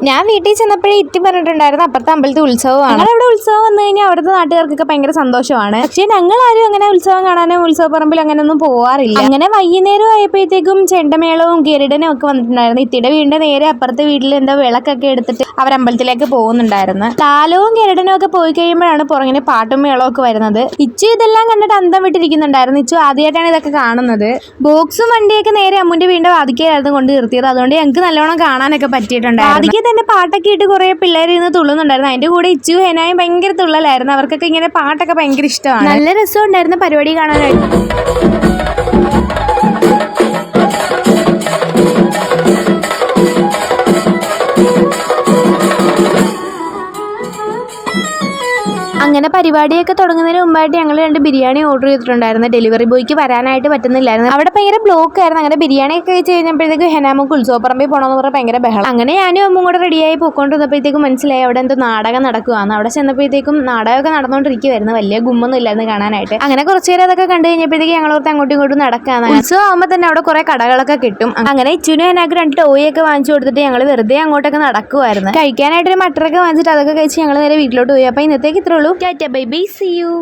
ഞാൻ വീട്ടിൽ ചെന്നപ്പോഴേ ഇറ്റി പറഞ്ഞിട്ടുണ്ടായിരുന്നു അപ്പുറത്തെ അമ്പലത്തിൽ ഉത്സവമാണ്. ഞങ്ങളവിടെ ഉത്സവം വന്നു കഴിഞ്ഞാൽ അവിടുത്തെ നാട്ടുകാർക്കൊക്കെ ഭയങ്കര സന്തോഷമാണ്. പക്ഷേ ഞങ്ങളാരും അങ്ങനെ ഉത്സവം കാണാനും ഉത്സവപ്പറമ്പിൽ അങ്ങനെയൊന്നും പോവാറില്ല. അങ്ങനെ വൈകുന്നേരം ആയപ്പോഴത്തേക്കും ചെണ്ടമേളവും ഗരുഡനും ഒക്കെ വന്നിട്ടുണ്ടായിരുന്നു. ഇത്തിയുടെ വീടിന്റെ നേരെ അപ്പുറത്തെ വീട്ടിൽ എന്താ വിളക്കൊക്കെ എടുത്തിട്ട് അവർ അമ്പലത്തിലേക്ക് പോകുന്നുണ്ടായിരുന്നു. താലവും ഗരുഡനും ഒക്കെ പോയി കഴിയുമ്പോഴാണ് പുറകിന് പാട്ടും മേളവും ഒക്കെ വരുന്നത്. ഇച്ചു ഇതെല്ലാം കണ്ടിട്ട് അന്തം വിട്ടിരിക്കുന്നുണ്ടായിരുന്നു. ഇച്ചു ആദ്യമായിട്ടാണ് ഇതൊക്കെ കാണുന്നത്. ബോക്സും വണ്ടിയൊക്കെ നേരെ അമ്മുന്റെ വീടിന്റെ വാതിക്കലായിരുന്നു കൊണ്ട് നിർത്തിയത്. അതുകൊണ്ട് ഞങ്ങൾക്ക് നല്ലോണം കാണാനൊക്കെ പറ്റിയിട്ടുണ്ടായിരുന്നു. വാതിക്ക് തന്നെ പാട്ടൊക്കെ ഇട്ട് കുറെ പിള്ളേർ ഇന്ന് തുള്ളുന്നുണ്ടായിരുന്നു. അതിന്റെ കൂടെ ഇച്ചു ഹെനായും ഭയങ്കര തുള്ളലായിരുന്നു. അവർക്കൊക്കെ ഇങ്ങനെ പാട്ടൊക്കെ ഭയങ്കര ഇഷ്ടമാണ്. നല്ല രസമുണ്ടായിരുന്നു പരിപാടി കാണാനായിട്ട്. അങ്ങനെ പരിപാടിയൊക്കെ തുടങ്ങുന്നതിന് മുമ്പായിട്ട് ഞങ്ങൾ 2 ബിരിയാണി ഓർഡർ ചെയ്തിട്ടുണ്ടായിരുന്നു. ഡെലിവറി ബോയ്ക്ക് വരാനായിട്ട് പറ്റുന്നില്ലായിരുന്നു. അവിടെ ഭയങ്കര ബ്ലോക്ക് ആയിരുന്നു. അങ്ങനെ ബിരിയാണി ഒക്കെ കഴിച്ച് കഴിഞ്ഞപ്പോഴത്തേക്ക് ഹെനാമുക്ക് ഉത്സവപ്പറമ്പിൽ പോകണമെന്ന് പറഞ്ഞാൽ ഭയങ്കര ബഹളം. അങ്ങനെ ഞാനും അമ്മും കൂടെ റെഡിയായി പോയിക്കൊണ്ടിരുന്നപ്പോഴത്തേക്കും മനസ്സിലായി അവിടെ എന്തോ നാടകം നടക്കുകയാണ്. അവിടെ ചെന്നപ്പോഴത്തേക്കും നാടകമൊക്കെ നടന്നുകൊണ്ടിരിക്കുവായിരുന്നു. വലിയ ഗുമ്മൊന്നും ഇല്ലായിരുന്നു കാണാനായിട്ട്. അങ്ങനെ കുറച്ച് നേരം അതൊക്കെ കണ്ടു കഴിഞ്ഞപ്പോഴത്തേക്ക് ഞങ്ങളോർത്ത് അങ്ങോട്ടും ഇങ്ങോട്ടും നടക്കാന്ന്. ഉത്സവം ആകുമ്പോൾ തന്നെ അവിടെ കുറെ കടകളൊക്കെ കിട്ടും. അങ്ങനെ ഇച്ചുനും ഹെനാക്ക് 2 ടോയൊക്കെ വാങ്ങിച്ചു കൊടുത്തിട്ട് ഞങ്ങൾ വെറുതെ അങ്ങോട്ടൊക്കെ നടക്കുമായിരുന്നു. കഴിക്കാനായിട്ടൊരു മട്ടറൊക്കെ വാങ്ങിച്ചിട്ട് അതൊക്കെ കഴിച്ച് ഞങ്ങൾ നേരെ വീട്ടിലോട്ട് പോയി. അപ്പോൾ ഇന്നത്തേക്ക് ഇത്രേ ഉള്ളൂ. Tata bye bye, see U.